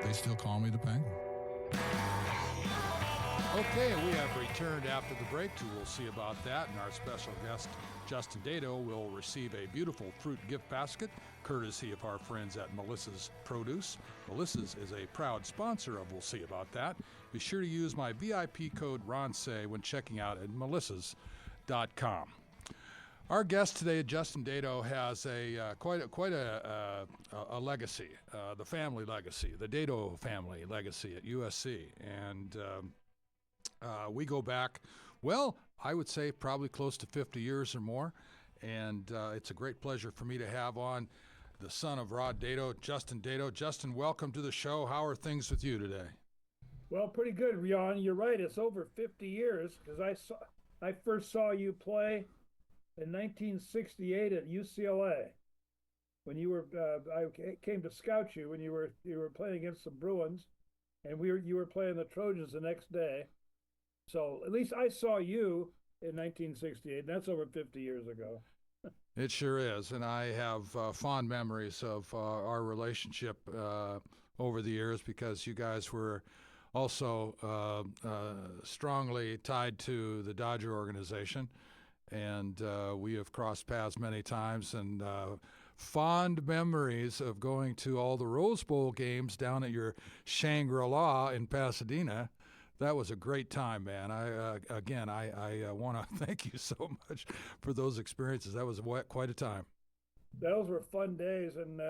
They still call me the Penguin. Okay, we have returned after the break to We'll See About That, and our special guest, Justin Dedeaux, will receive a beautiful fruit gift basket, courtesy of our friends at Melissa's Produce. Melissa's is a proud sponsor of We'll See About That. Be sure to use my VIP code RONSAY when checking out at melissas.com. Our guest today, Justin Dedeaux, has quite a legacy, the family legacy, the Dedeaux family legacy at USC, and we go back, well, I would say probably close to 50 years or more, and it's a great pleasure for me to have on the son of Rod Dedeaux, Justin Dedeaux. Justin, welcome to the show. How are things with you today? Well, pretty good, Ron. You're right. It's over 50 years because I first saw you play in 1968 at UCLA when you were. I came to scout you when you were playing against the Bruins, and you were playing the Trojans the next day. So at least I saw you in 1968, and that's over 50 years ago. It sure is, and I have fond memories of our relationship over the years because you guys were also strongly tied to the Dodger organization, and we have crossed paths many times, and fond memories of going to all the Rose Bowl games down at your Shangri-La in Pasadena. That was a great time, man. I want to thank you so much for those experiences. That was quite a time. Those were fun days, and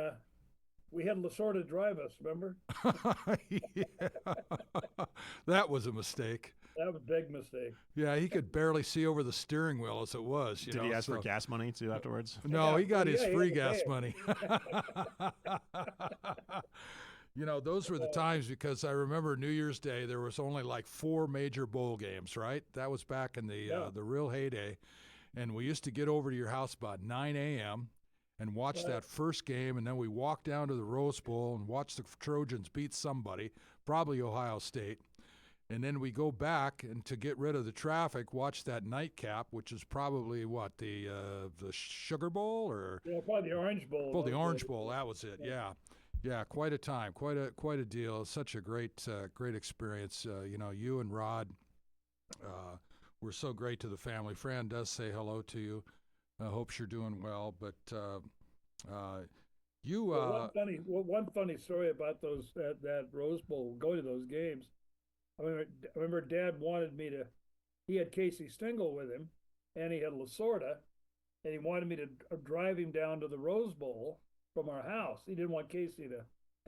we had Lasorda drive us, remember? Yeah. That was a mistake. That was a big mistake. Yeah, he could barely see over the steering wheel as it was. Did he ask for gas money too afterwards? No, he got his free gas pay. money. You know, those were the times because I remember New Year's Day, there was only like 4 major bowl games, right? That was back in the real heyday. And we used to get over to your house about 9 a.m. and watch that first game, and then we walked down to the Rose Bowl and watch the Trojans beat somebody, probably Ohio State. And then we go back and to get rid of the traffic, watch that nightcap, which is probably what, the Sugar Bowl or probably the Orange Bowl. Oh, the Orange Bowl, that was it. Yeah, quite a time, quite a deal. Such a great experience. You and Rod were so great to the family. Fran does say hello to you. Hopes you're doing well. But one funny story about that Rose Bowl, going to those games. I remember Dad wanted me to. He had Casey Stengel with him, and he had Lasorda, and he wanted me to drive him down to the Rose Bowl from our house. He didn't want Casey to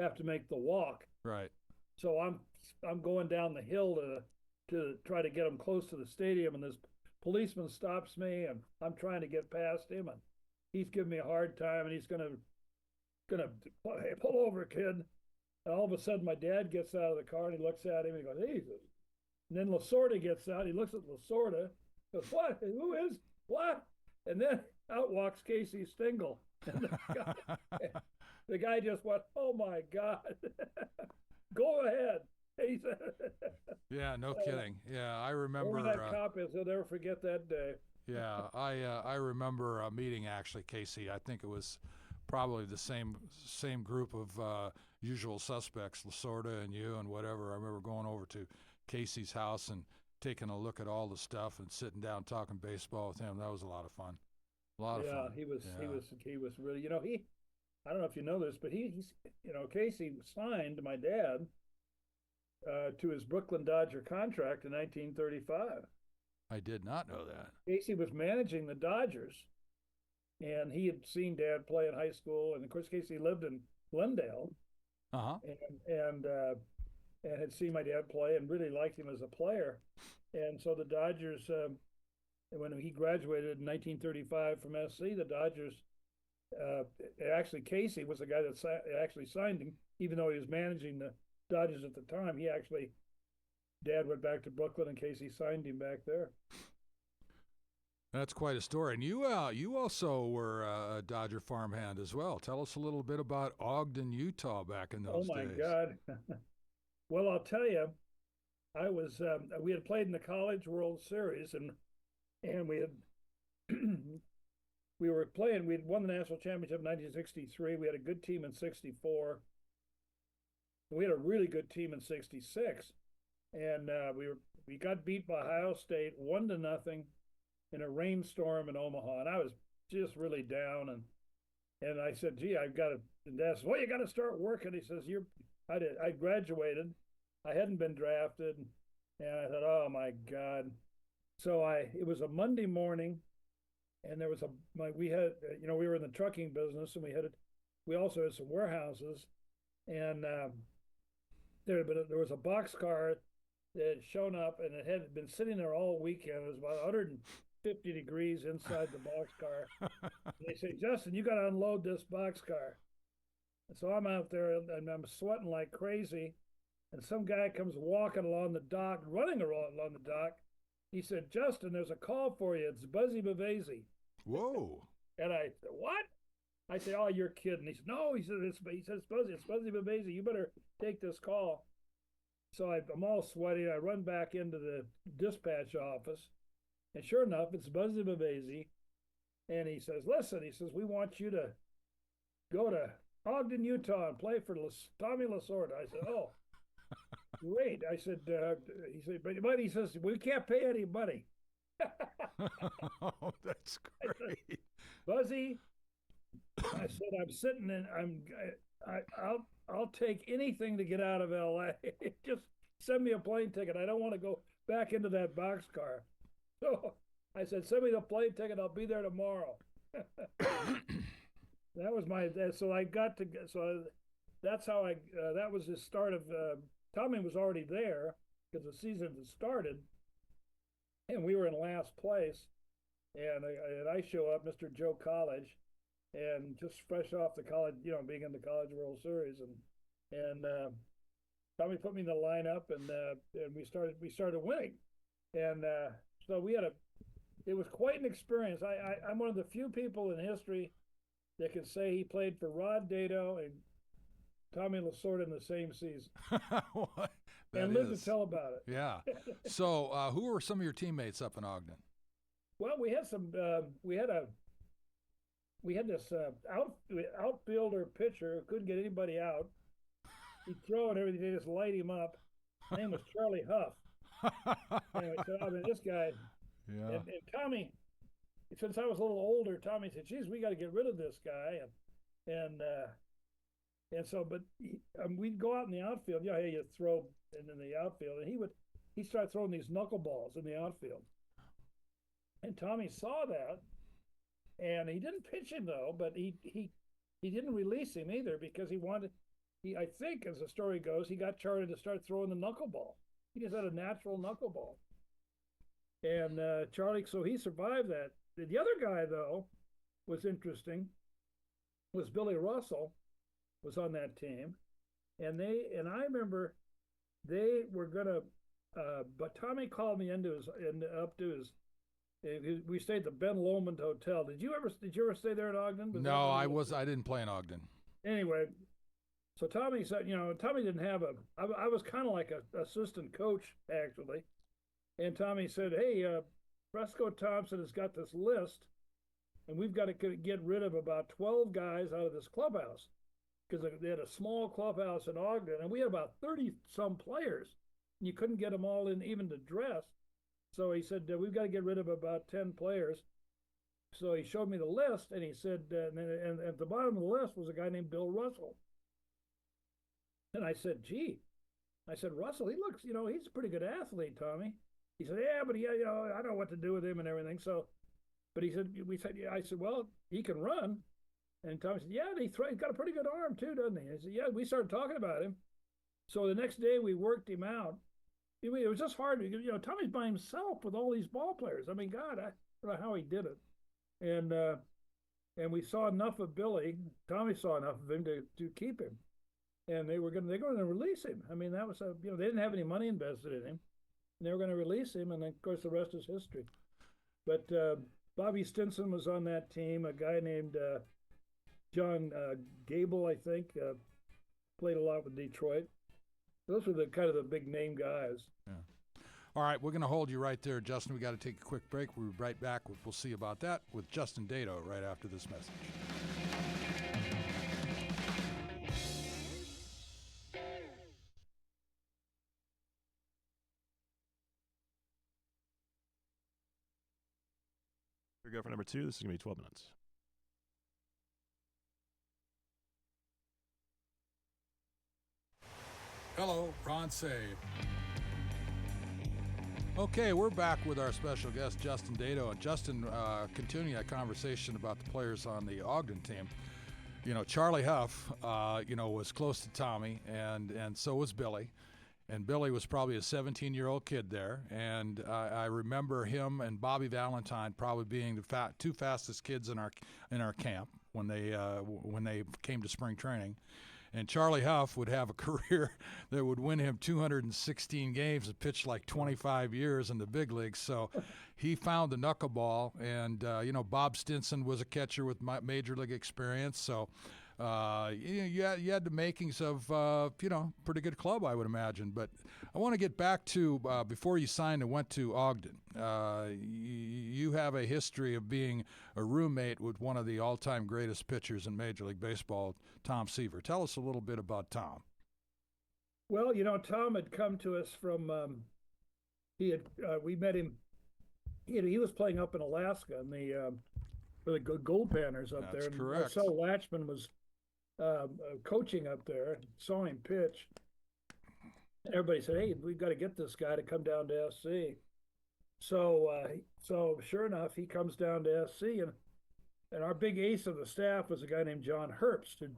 have to make the walk. Right. So I'm going down the hill to try to get him close to the stadium, and this policeman stops me, and I'm trying to get past him, and he's giving me a hard time, and he's gonna hey, pull over, kid. And all of a sudden, my dad gets out of the car and he looks at him and he goes, "Hey," and then Lasorda gets out. He looks at Lasorda, goes, "What? Who is what?" And then out walks Casey Stengel. And the guy just went, "Oh my God, go ahead." Yeah, no kidding. Yeah, I remember. Whoever that cop is, he'll never forget that day. Yeah, I remember a meeting actually, Casey. I think it was probably the same group of usual suspects, Lasorda and you and whatever. I remember going over to Casey's house and taking a look at all the stuff and sitting down talking baseball with him. That was a lot of fun. A lot of fun. He was really, I don't know if you know this, but he's Casey signed my dad to his Brooklyn Dodger contract in 1935. I did not know that. Casey was managing the Dodgers, and he had seen Dad play in high school, and of course Casey lived in Glendale, and had seen my dad play and really liked him as a player, and so the Dodgers, when he graduated in 1935 from SC, the Dodgers, actually Casey was the guy that actually signed him, even though he was managing the Dodgers at the time. Dad went back to Brooklyn, and Casey signed him back there. That's quite a story. And you also were a Dodger farmhand as well. Tell us a little bit about Ogden, Utah back in those days. Oh, my God. Well, I'll tell you, we had played in the College World Series, and we had we had won the national championship in 1963. We had a good team in 64. We had a really good team in '66, and we got beat by Ohio State 1-0 in a rainstorm in Omaha, and I was just really down. And I said, "Gee, I've got to." And Dad said, "Well, you got to start working." He says, I graduated. I hadn't been drafted, and I thought, "Oh my God." So it was a Monday morning, and there was we had, we were in the trucking business, and we also had some warehouses, and there was a boxcar that had shown up, and it had been sitting there all weekend. It was about 150 degrees inside the boxcar. They say, "Justin, you got to unload this boxcar." And so I'm out there, and I'm sweating like crazy, and some guy comes walking along the dock, running along the dock. He said, "Justin, there's a call for you. It's Buzzy Bavasi." Whoa. And I said, "What?" I said, "Oh, you're kidding." He said, "No." He said, it's Buzzy Bavasi. You better take this call." So I'm all sweaty. I run back into the dispatch office, and sure enough, it's Buzzy Bavasi. And he says, "Listen," he says, "we want you to go to Ogden, Utah, and play for Tommy Lasorda." I said, "Oh, great." I said, he said, but he says, "We can't pay any money." Oh, that's great. Buzzy, I said, "I'm sitting in. I'll take anything to get out of LA. Just send me a plane ticket. I don't want to go back into that boxcar." So I said, "Send me the plane ticket. I'll be there tomorrow." That was so I got to, so that's how that was the start of, Tommy was already there because the season had started, and we were in last place. And I show up, Mr. Joe College, and just fresh off the college, being in the College World Series, and Tommy put me in the lineup, and we started winning, and so it was quite an experience. I'm one of the few people in history that can say he played for Rod Dedeaux and Tommy Lasorda in the same season, and lived to tell about it. Yeah. So who were some of your teammates up in Ogden? Well, we had this outfielder pitcher who couldn't get anybody out. He'd throw and everything, they just light him up. His name was Charlie Huff. Anyway, so this guy, yeah. And Tommy, since I was a little older, Tommy said, "Geez, we got to get rid of this guy," and so, but we'd go out in the outfield. You throw in the outfield, and he'd start throwing these knuckleballs in the outfield. And Tommy saw that, and he didn't pitch him though, but he didn't release him either because I think, as the story goes, he got Charlie to start throwing the knuckleball. He just had a natural knuckleball. And Charlie, so he survived that. The other guy, though, was interesting, was Billy Russell, was on that team. And I remember they were going to, but Tommy called me up to his, we stayed at the Ben Lomond Hotel. Did you ever stay there in Ogden? No, I didn't play in Ogden. Anyway, so Tommy said, Tommy didn't have I was kind of like an assistant coach, actually. And Tommy said, "Hey, Fresco Thompson has got this list, and we've got to get rid of about 12 guys out of this clubhouse because they had a small clubhouse in Ogden, and we had about 30-some players. And you couldn't get them all in even to dress. So he said, we've got to get rid of about 10 players." So he showed me the list, and he said, and at the bottom of the list was a guy named Bill Russell. And I said, "Gee," I said, "Russell, he looks, he's a pretty good athlete, Tommy." He said, "Yeah, but I don't know what to do with him and everything." So, but he said, I said, "Well, he can run." And Tommy said, "Yeah, he's got a pretty good arm too, doesn't he?" I said, "Yeah." We started talking about him. So the next day we worked him out. It was just hard. Tommy's by himself with all these ball players. I mean, God, I don't know how he did it. And we saw enough of Billy. Tommy saw enough of him to keep him. And they're going to release him. I mean, that was they didn't have any money invested in him. And they were going to release him, and then, of course, the rest is history. But Bobby Stinson was on that team. A guy named John Gable, I think, played a lot with Detroit. Those were the kind of the big name guys. Yeah. All right, we're going to hold you right there, Justin. We got to take a quick break. We'll be right back. We'll see about that with Justin Dedeaux right after this message. Here we go for number 2. This is going to be 12 minutes. Hello, Ron Save. Okay, we're back with our special guest, Justin Dedeaux. And Justin, continuing a conversation about the players on the Ogden team. You know, Charlie Huff, was close to Tommy, and so was Billy. And Billy was probably a 17-year-old kid there. And I remember him and Bobby Valentine probably being the two fastest kids in our camp when they came to spring training. And Charlie Huff would have a career that would win him 216 games and pitch like 25 years in the big leagues. So he found the knuckleball. And, Bob Stinson was a catcher with major league experience. So you had the makings of, pretty good club, I would imagine. But I want to get back to before you signed and went to Ogden. You have a history of being a roommate with one of the all-time greatest pitchers in Major League Baseball, Tom Seaver. Tell us a little bit about Tom. Well, Tom had come to us from, we met him, he was playing up in Alaska for the gold panners up there. That's correct. Marcel Latchman was coaching up there, saw him pitch. Everybody said, hey, we've got to get this guy to come down to SC. So sure enough, he comes down to SC, and our big ace of the staff was a guy named John Herbst, had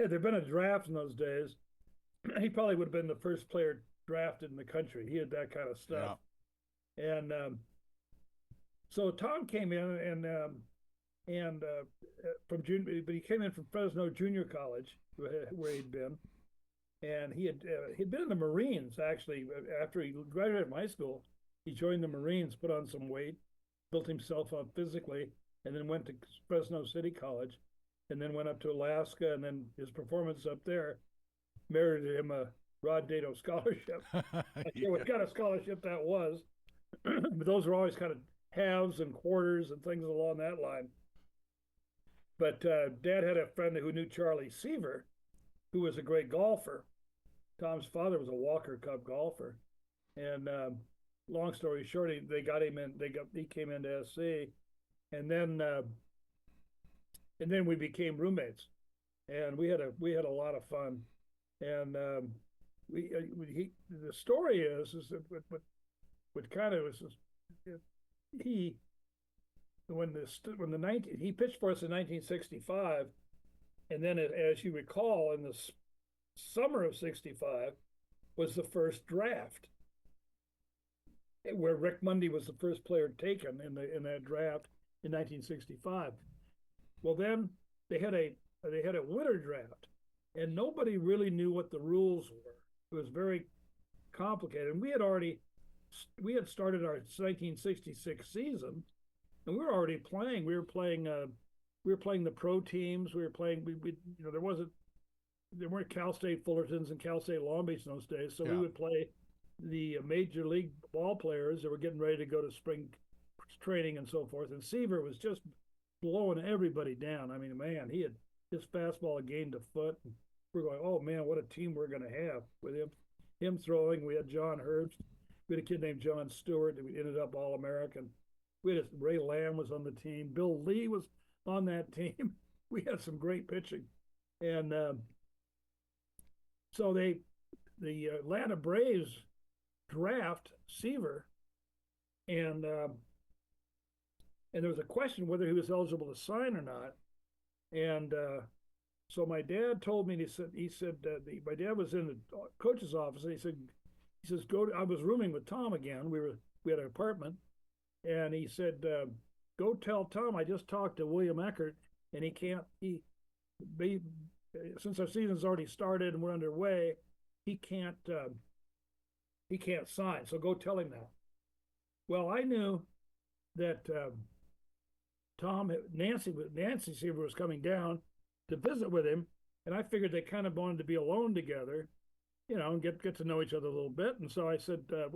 there been a draft in those days, he probably would have been the first player drafted in the country. He had that kind of stuff. Yeah. And so Tom came in from junior, but he came in from Fresno Junior College, where he'd been, and he'd been in the Marines actually. After he graduated from high school, he joined the Marines, put on some weight, built himself up physically, and then went to Fresno City College, and then went up to Alaska, and then his performance up there merited him a Rod Dedeaux scholarship. I'm not sure what kind of scholarship that was, but those were always kind of halves and quarters and things along that line. But Dad had a friend who knew Charlie Seaver, who was a great golfer. Tom's father was a Walker Cup golfer, and long story short, they got him in. He came into SC, and then we became roommates, and we had a lot of fun. And the story is that what kind of was he pitched for us in 1965, and then as you recall, in the summer of '65 was the first draft, where Rick Mundy was the first player taken in that draft in 1965. Well, then they had a winter draft, and nobody really knew what the rules were. It was very complicated, and we had started our 1966 season, and we were already playing. We were playing the pro teams. We were playing. There weren't Cal State Fullertons and Cal State Long Beach in those days, so we would play the major league ball players that were getting ready to go to spring training and so forth. And Seaver was just blowing everybody down. I mean, man, his fastball gained a foot. And we're going, oh man, what a team we're going to have with him throwing. We had John Herbst. We had a kid named John Stewart that we ended up All-American. Ray Lamb was on the team. Bill Lee was on that team. We had some great pitching. And so the Atlanta Braves draft Seaver, and there was a question whether he was eligible to sign or not. And so my dad told me, he said my dad was in the coach's office, and he says, I was rooming with Tom again. We had an apartment, and he said, go tell Tom I just talked to William Eckert, and since our season's already started and we're underway, he can't sign. So go tell him that. Well, I knew that Nancy Seaver was coming down to visit with him, and I figured they kind of wanted to be alone together, and get to know each other a little bit. And so I said, I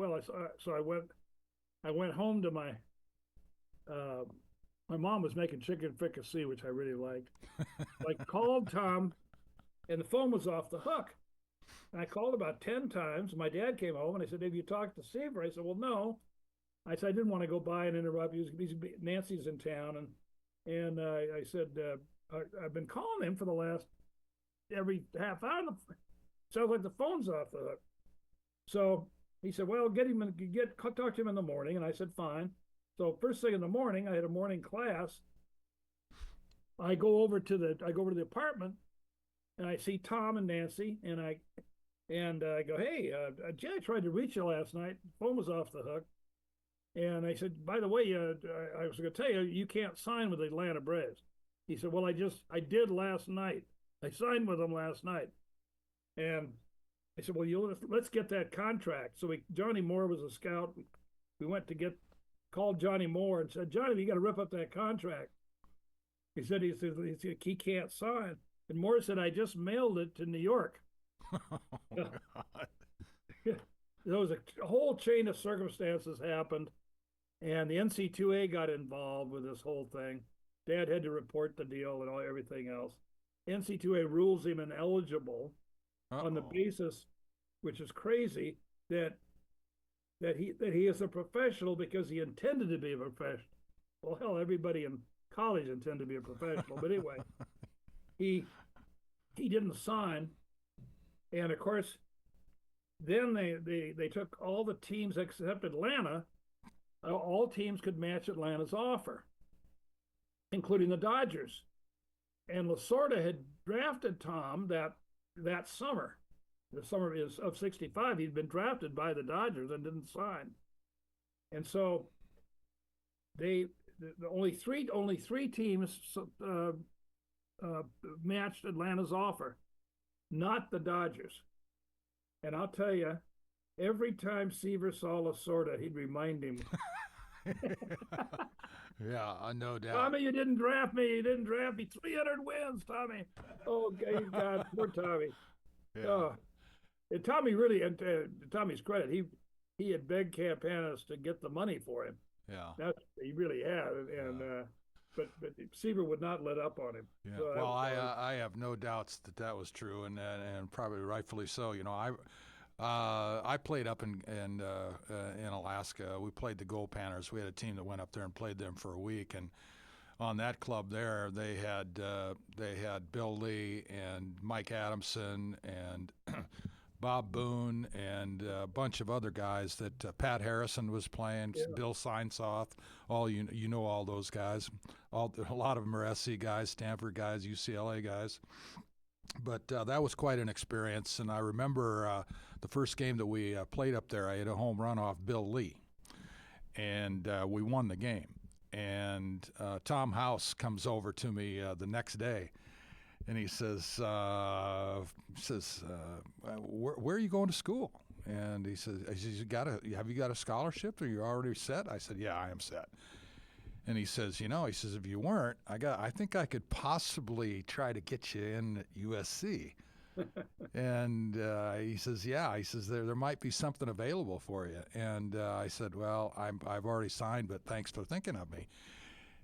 went home to my mom was making chicken fricassee, which I really liked. I called Tom, and the phone was off the hook. And I called about 10 times. My dad came home, and I said, have you talked to Seaver? I said, well, no. I said I didn't want to go by and interrupt. Nancy's in town, and I said I've been calling him for the last every half hour. Sounds like the phone's off the hook. So he said, "Well, talk to him in the morning." And I said, "Fine." So first thing in the morning, I had a morning class. I go over to the apartment, and I see Tom and Nancy, and I go, "Hey, Jay, I tried to reach you last night. The phone was off the hook." And I said, "By the way, I was going to tell you, you can't sign with the Atlanta Braves." He said, "Well, I did last night. I signed with them last night." And I said, "Well, let's get that contract." So Johnny Moore was a scout. We went to called Johnny Moore and said, "Johnny, you got to rip up that contract." He said he can't sign. And Moore said, "I just mailed it to New York." Oh, There was a whole chain of circumstances happened, and the NC2A got involved with this whole thing. Dad had to report the deal and everything else. NC2A rules him ineligible on the basis, which is crazy, that he is a professional because he intended to be a professional. Well, hell, everybody in college intended to be a professional. But anyway, he didn't sign, and of course, then they took all the teams except Atlanta. All teams could match Atlanta's offer, including the Dodgers. And Lasorda had drafted Tom that summer. The summer of '65, he'd been drafted by the Dodgers and didn't sign. And so only three teams matched Atlanta's offer, not the Dodgers. And I'll tell you, every time Seaver saw Lasorda, he'd remind him. Yeah, no doubt. "Tommy, you didn't draft me. You didn't draft me. 300 wins, Tommy." Oh, God, poor Tommy. Yeah. And Tommy really, and to Tommy's credit, he had begged Campanis to get the money for him. Yeah. He really had, and but Seaver would not let up on him. Yeah. So well, I have no doubts that was true, and probably rightfully so. You know, I played up in Alaska. We played the Gold Panthers. We had a team that went up there and played them for a week, and on that club there, they had Bill Lee and Mike Adamson and Bob Boone and a bunch of other guys that Pat Harrison was playing, yeah. Bill Seinsoff, all all those guys. A lot of them are SC guys, Stanford guys, UCLA guys. But that was quite an experience, and I remember the first game that we played up there, I had a home run off Bill Lee, and we won the game. And Tom House comes over to me the next day, and he says, where are you going to school? And he says, have you got a scholarship? Are you already set? I said, yeah, I am set. And he says, if you weren't, I think I could possibly try to get you in at USC. And he says, yeah. He says, there might be something available for you. And I said, well, I've already signed, but thanks for thinking of me.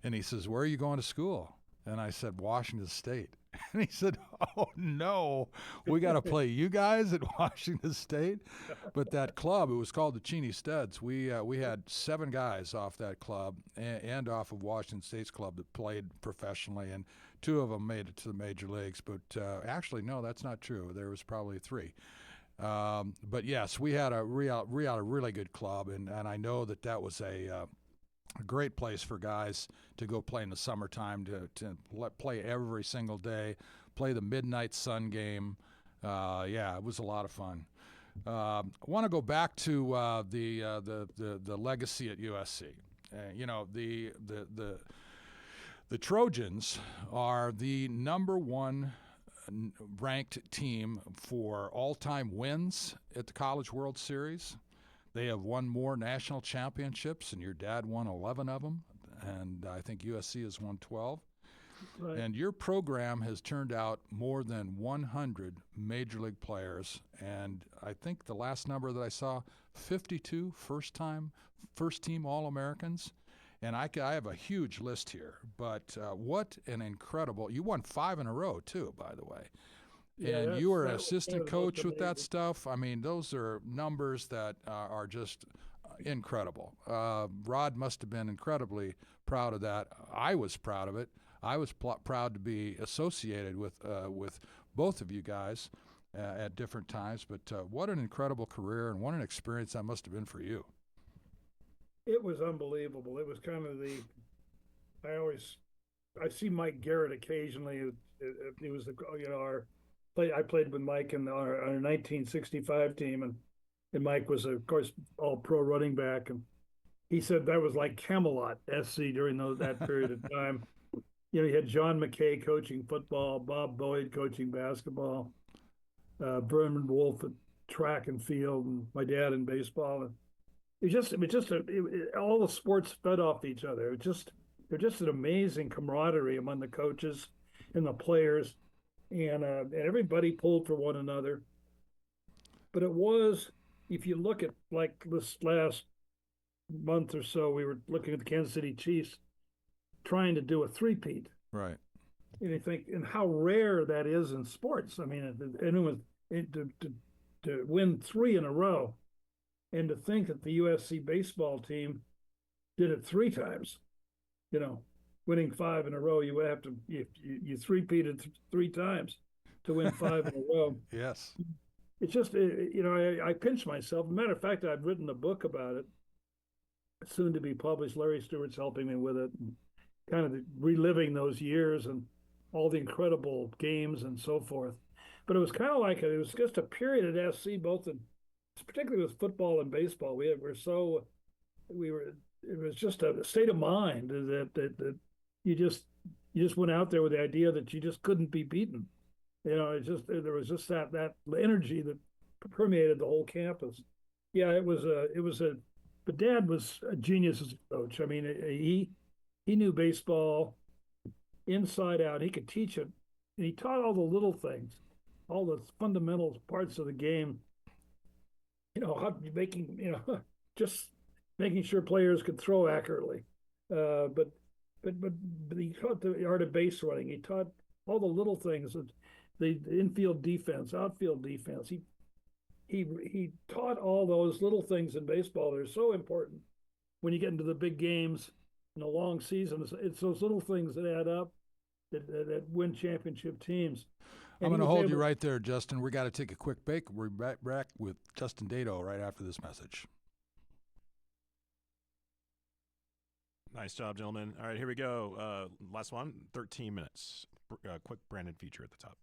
And he says, where are you going to school? And I said, Washington State. And he said, oh, no, we got to play you guys at Washington State. But that club, it was called the Cheney Studs. We had 7 guys off that club and off of Washington State's club that played professionally, and 2 of them made it to the major leagues. But actually, no, that's not true. There was probably 3. But, yes, we had a really good club, and I know that was a great place for guys to go play in the summertime, to play every single day, play the midnight sun game. It was a lot of fun. I want to go back to the legacy at USC. The Trojans are the number 1 ranked team for all-time wins at the College World Series. They have won more national championships, and your dad won 11 of them, and I think USC has won 12. Right. And your program has turned out more than 100 major league players, and I think the last number that I saw, 52 first-team All-Americans. And I have a huge list here, but what an incredible – you won 5 in a row too, by the way. Yeah, and you were an assistant coach with that stuff. I mean, those are numbers that are just incredible. Rod must have been incredibly proud of that. I was proud of it. I was proud to be associated with both of you guys at different times. But what an incredible career and what an experience that must have been for you. It was unbelievable. It was kind of I see Mike Garrett occasionally. It was I played with Mike in our 1965 team, and Mike was, of course, all pro running back. And he said that was like Camelot SC during that period of time. You had John McKay coaching football, Bob Boyd coaching basketball, Vernon Wolf at track and field, and my dad in baseball. And all the sports fed off each other. They're just an amazing camaraderie among the coaches and the players, and everybody pulled for one another. But it was, if you look at like this last month or so, we were looking at the Kansas City Chiefs trying to do a three-peat. Right. And you think, and how rare that is in sports. I mean, to win 3 in a row, and to think that the USC baseball team did it 3 times, winning 5 in a row, you have to you three-peated 3 times to win 5 in a row. Yes. It's just, I pinch myself. As a matter of fact, I've written a book about it, soon to be published. Larry Stewart's helping me with it, and kind of reliving those years and all the incredible games and so forth. But it was kind of like it was just a period at SC, particularly with football and baseball. It was just a state of mind that you just went out there with the idea that you just couldn't be beaten. There was just that energy that permeated the whole campus. Yeah, but Dad was a genius as a coach. I mean, he knew baseball inside out. He could teach it, and he taught all the little things, all the fundamental parts of the game. Just making sure players could throw accurately. But he taught the art of base running. He taught all the little things, the infield defense, outfield defense. He taught all those little things in baseball that are so important when you get into the big games in a long season. It's those little things that add up that win championship teams. I'm going to hold you right there, Justin. We got to take a quick break. We're back with Justin Dedeaux right after this message. Nice job, gentlemen. All right, here we go. Last one, 13 minutes. Quick branded feature at the top.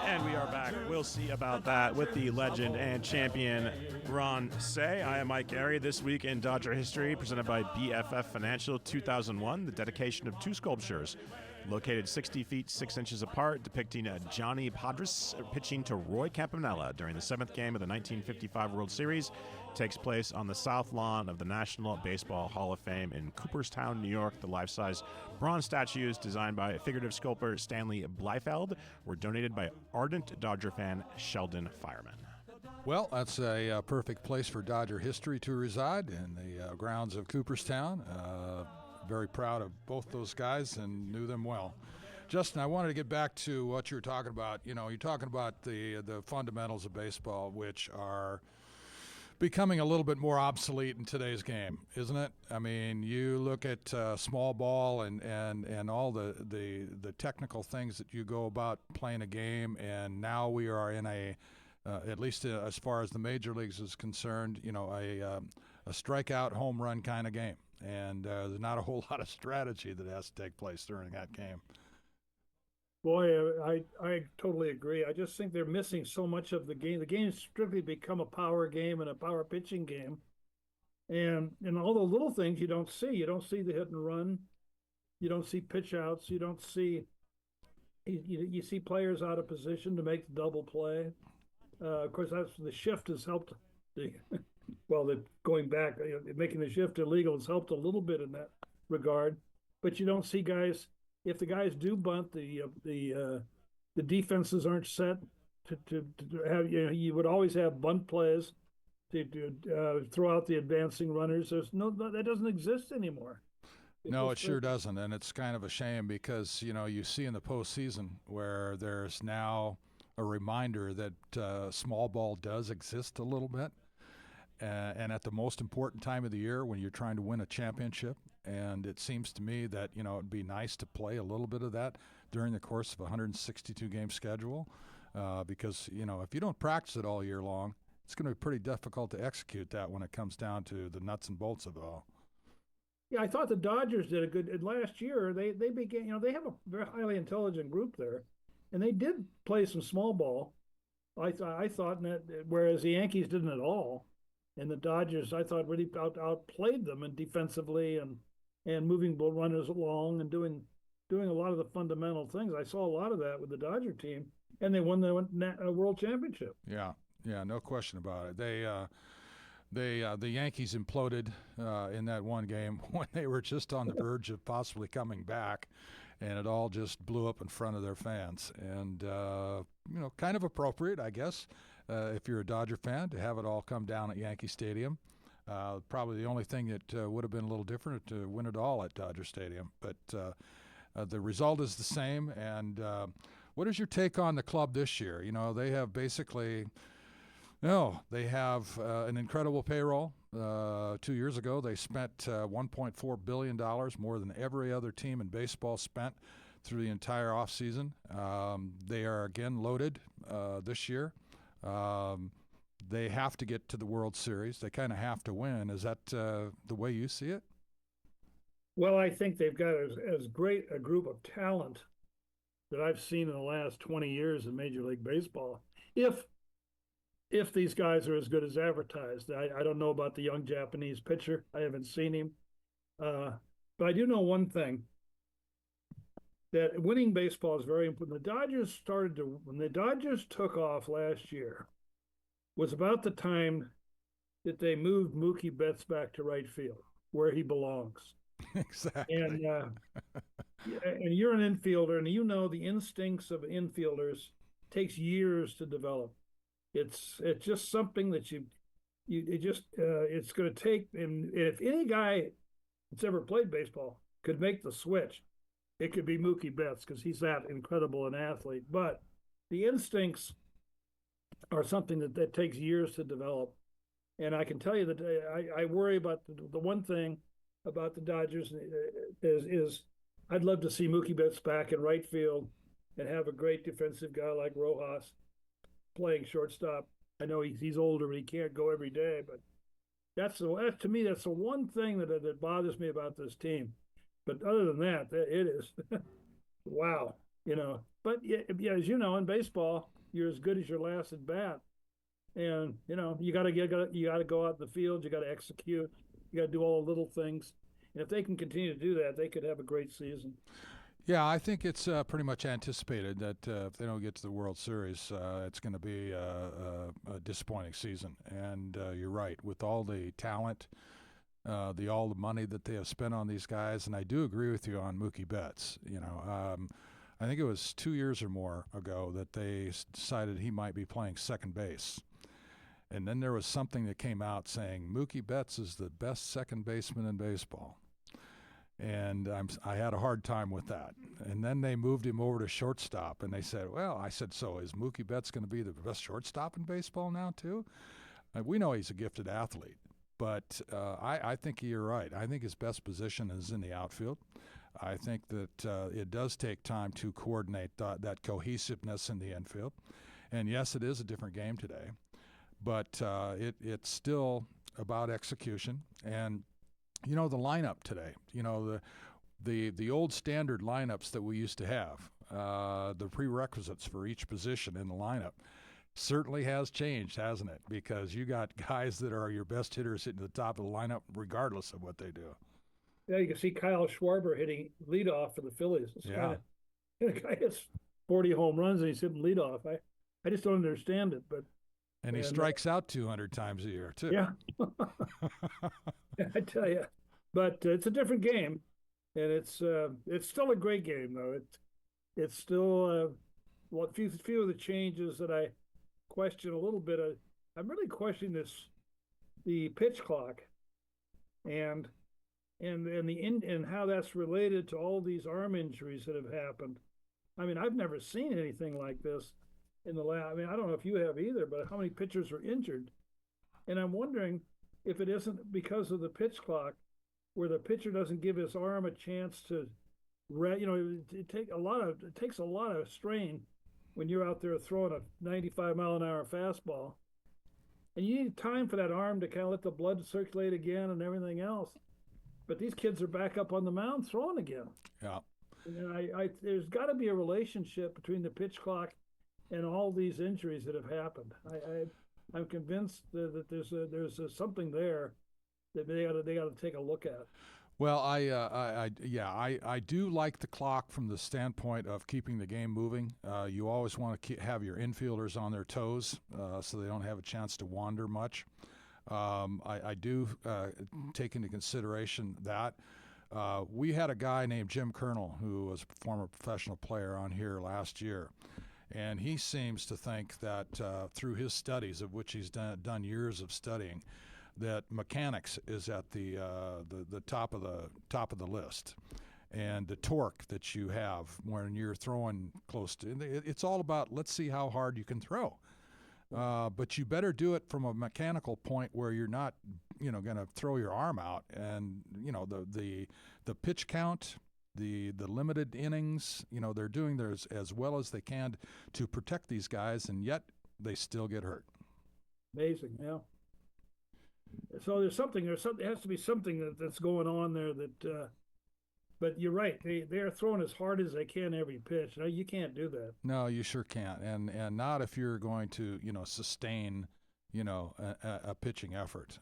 And we are back. We'll see about that with the legend and champion Ron Cey. I am Mike Gary. This week in Dodger history, presented by BFF Financial 2001, the dedication of 2 sculptures located 60 feet 6 inches apart, depicting Johnny Podres pitching to Roy Campanella during the 7th game of the 1955 World Series. Takes place on the south lawn of the National Baseball Hall of Fame in Cooperstown, New York. The life-size bronze statues, designed by figurative sculptor Stanley Bleifeld, were donated by ardent Dodger fan Sheldon Fireman. Well, that's a perfect place for Dodger history to reside, in the grounds of Cooperstown. Very proud of both those guys and knew them well. Justin, I wanted to get back to what you were talking about. You're talking about the fundamentals of baseball, which are becoming a little bit more obsolete in today's game, isn't it? I mean, you look at small ball and all the technical things that you go about playing a game, and now we are in at least as far as the major leagues is concerned, a strikeout home run kind of game, and there's not a whole lot of strategy that has to take place during that game. Boy, I totally agree. I just think they're missing so much of the game. The game's strictly become a power game and a power pitching game. And all the little things you don't see. You don't see the hit and run. You don't see pitch outs. You don't see you see players out of position to make the double play. Of course, that's the shift has helped. Going back, making the shift illegal has helped a little bit in that regard. But you don't see guys. If the guys do bunt, the defenses aren't set to have. You would always have bunt plays to throw out the advancing runners. That doesn't exist anymore. No, it sure doesn't, and it's kind of a shame because you see in the postseason where there's now a reminder that small ball does exist a little bit, and at the most important time of the year when you're trying to win a championship. And it seems to me that it'd be nice to play a little bit of that during the course of a 162 game schedule, because if you don't practice it all year long, it's going to be pretty difficult to execute that when it comes down to the nuts and bolts of it all. Yeah, I thought the Dodgers did a good last year. They began, they have a very highly intelligent group there, and they did play some small ball. I thought that, whereas the Yankees didn't at all, and the Dodgers I thought really outplayed them and defensively and moving runners along and doing a lot of the fundamental things. I saw a lot of that with the Dodger team, and they won the World Championship. Yeah, no question about it. The Yankees imploded in that one game when they were just on the verge of possibly coming back, and it all just blew up in front of their fans. And kind of appropriate, I guess, if you're a Dodger fan, to have it all come down at Yankee Stadium. Probably the only thing that would have been a little different to win it all at Dodger Stadium, but the result is the same. And what is your take on the club this year? They have basically. No, they have an incredible payroll. 2 years ago, they spent $1.4 billion, more than every other team in baseball spent through the entire offseason. They are again loaded this year. They have to get to the World Series. They kind of have to win. Is that the way you see it? Well, I think they've got as great a group of talent that I've seen in the last 20 years in Major League Baseball. If these guys are as good as advertised. I don't know about the young Japanese pitcher. I haven't seen him. But I do know one thing, that winning baseball is very important. When the Dodgers took off last year, was about the time that they moved Mookie Betts back to right field, where he belongs. Exactly. And you're an infielder, and the instincts of infielders takes years to develop. It's just something that it's going to take. And if any guy that's ever played baseball could make the switch, it could be Mookie Betts, because he's that incredible an athlete. But the instincts are something that takes years to develop. And I can tell you that I worry about the one thing about the Dodgers is I'd love to see Mookie Betts back in right field and have a great defensive guy like Rojas playing shortstop. I know he's older, but he can't go every day. But to me, that's the one thing that bothers me about this team. But other than that, it is wow. But yeah, as you know, in baseball, you're as good as your last at bat, and you got to go out in the field. You got to execute. You got to do all the little things. And if they can continue to do that, they could have a great season. Yeah, I think it's pretty much anticipated that if they don't get to the World Series, it's going to be a disappointing season. And you're right, with all the talent, all the money that they have spent on these guys, and I do agree with you on Mookie Betts. I think it was 2 years or more ago that they decided he might be playing second base. And then there was something that came out saying Mookie Betts is the best second baseman in baseball. And I had a hard time with that. And then they moved him over to shortstop, and they said, I said, so is Mookie Betts going to be the best shortstop in baseball now too? We know he's a gifted athlete, but I think you're right. I think his best position is in the outfield. I think that it does take time to coordinate that cohesiveness in the infield. And yes, it is a different game today, but it's still about execution. And the lineup today, the old standard lineups that we used to have, the prerequisites for each position in the lineup certainly has changed, hasn't it? Because you got guys that are your best hitters hitting the top of the lineup regardless of what they do. Yeah, you can see Kyle Schwarber hitting leadoff for the Phillies. Yeah. The guy hits 40 home runs and he's hitting leadoff. I just don't understand it, but. And he strikes out 200 times a year, too. Yeah. I tell you. But it's a different game, and it's still a great game, though. It's still few of the changes that I question a little bit. I'm really questioning this the pitch clock and and how that's related to all these arm injuries that have happened. I mean, I've never seen anything like this in the last. I mean, I don't know if you have either, but how many pitchers are injured? And I'm wondering if it isn't because of the pitch clock, where the pitcher doesn't give his arm a chance to, it takes a lot of strain when you're out there throwing a 95-mile-an-hour fastball, and you need time for that arm to kind of let the blood circulate again and everything else. But these kids are back up on the mound throwing again. Yeah. And there's got to be a relationship between the pitch clock and all these injuries that have happened. I'm convinced that there's something there that they got to take a look at. Well, I do like the clock from the standpoint of keeping the game moving. You always want to have your infielders on their toes so they don't have a chance to wander much. I do take into consideration that. We had a guy named Jim Colonel who was a former professional player on here last year. And he seems to think that through his studies, of which he's done years of studying, that mechanics is at the top of the list, and the torque that you have when you're throwing close to. It's all about, let's see how hard you can throw, but you better do it from a mechanical point where you're not, going to throw your arm out, and the pitch count. The limited innings, they're doing theirs as well as they can to protect these guys, and yet they still get hurt. Amazing, yeah. So there has to be something that's going on there that, but you're right. They're throwing as hard as they can every pitch. No, you can't do that. No, you sure can't, and not if you're going to sustain a pitching effort.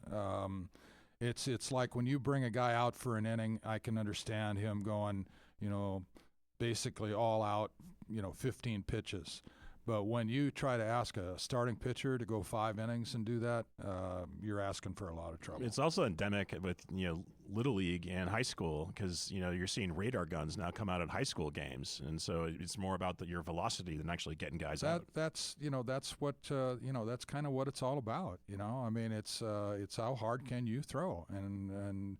It's like when you bring a guy out for an inning, I can understand him going, basically all out, 15 pitches. But when you try to ask a starting pitcher to go 5 innings and do that, you're asking for a lot of trouble. It's also endemic with Little League and high school, because you're seeing radar guns now come out at high school games, and so it's more about your velocity than actually getting guys out. That's what that's kind of what it's all about. I mean, it's how hard can you throw, and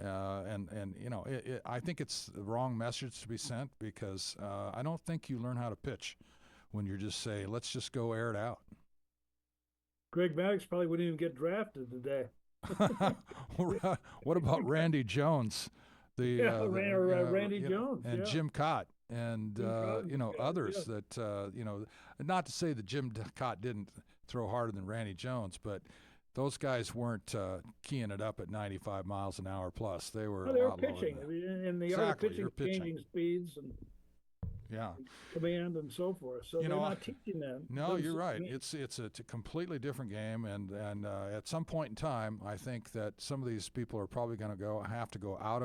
I think it's the wrong message to be sent, because I don't think you learn how to pitch when you're just saying, let's just go air it out. Greg Maddux probably wouldn't even get drafted today. What about Randy Jones? Randy Jones. And Jim Cott and, others that, not to say that Jim Cott didn't throw harder than Randy Jones, but those guys weren't keying it up at 95 miles an hour plus. They were pitching. And the other pitching, changing speeds and command and so forth. So they're not teaching them. No, you're right. It's a completely different game, and at some point in time, I think that some of these people are probably going to have to go out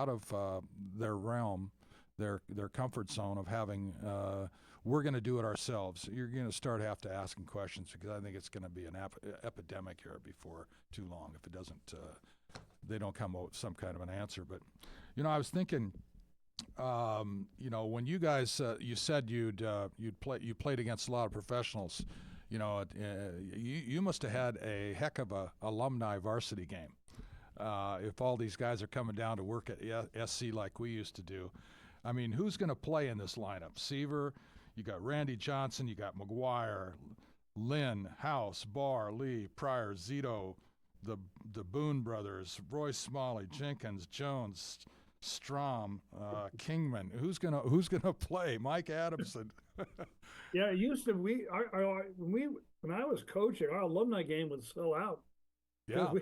of their realm, their comfort zone of having. We're going to do it ourselves. You're going to have to asking questions, because I think it's going to be an epidemic here before too long if it doesn't. They don't come up with some kind of an answer. But I was thinking. When you guys, you said you played against a lot of professionals, you must have had a heck of a alumni varsity game. If all these guys are coming down to work at SC like we used to do, I mean, who's going to play in this lineup? Seaver, you got Randy Johnson, you got McGuire, Lynn, House, Barr, Lee, Pryor, Zito, the Boone brothers, Roy Smalley, Jenkins, Jones, Strom, Kingman. Who's gonna play? Mike Adamson. Yeah, it used to. When I was coaching, our alumni game would sell out. Yeah,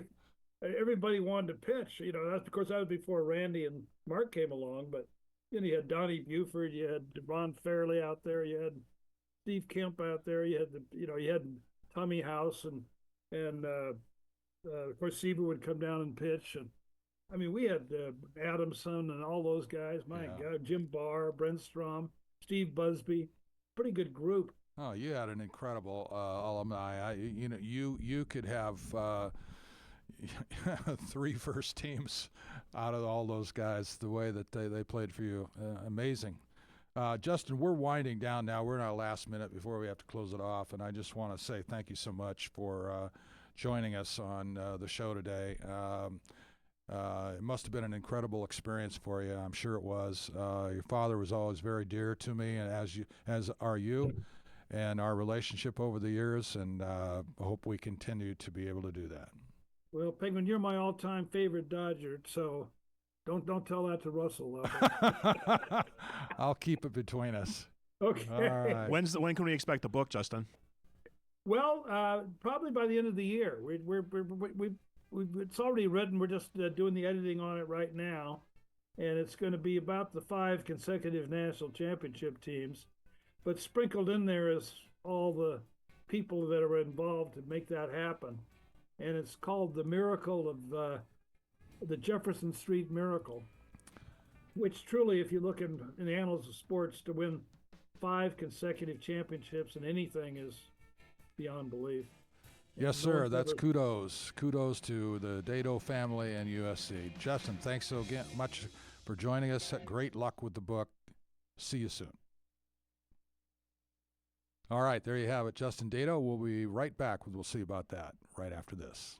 everybody wanted to pitch. That's because that was before Randy and Mark came along. But you had Donnie Buford, you had Devon Fairley out there, you had Steve Kemp out there, you had Tommy House, and of course Seaver would come down and pitch. And I mean, we had Adamson and all those guys. My God, Jim Barr, Brent Strom, Steve Busby, pretty good group. Oh, you had an incredible alumni. You could have 3 first teams out of all those guys. The way that they played for you, amazing. Justin, we're winding down now. We're in our last minute before we have to close it off, and I just want to say thank you so much for joining us on the show today. It must have been an incredible experience for you. I'm sure it was. Your father was always very dear to me, and as are you, and our relationship over the years. And I hope we continue to be able to do that. Well, Penguin, you're my all-time favorite Dodger, so don't tell that to Russell, though. I'll keep it between us. Okay. All right. When can we expect the book, Justin? Well, probably by the end of the year. It's already written. We're just doing the editing on it right now, and it's going to be about the 5 consecutive national championship teams, but sprinkled in there is all the people that are involved to make that happen. And it's called The Miracle of the Jefferson Street Miracle, which truly, if you look in the annals of sports, to win 5 consecutive championships in anything is beyond belief. Yes, sir. That's kudos. Kudos to the Dedeaux family and USC. Justin, thanks so much for joining us. Great luck with the book. See you soon. All right, there you have it. Justin Dedeaux. We'll be right back. We'll see about that right after this.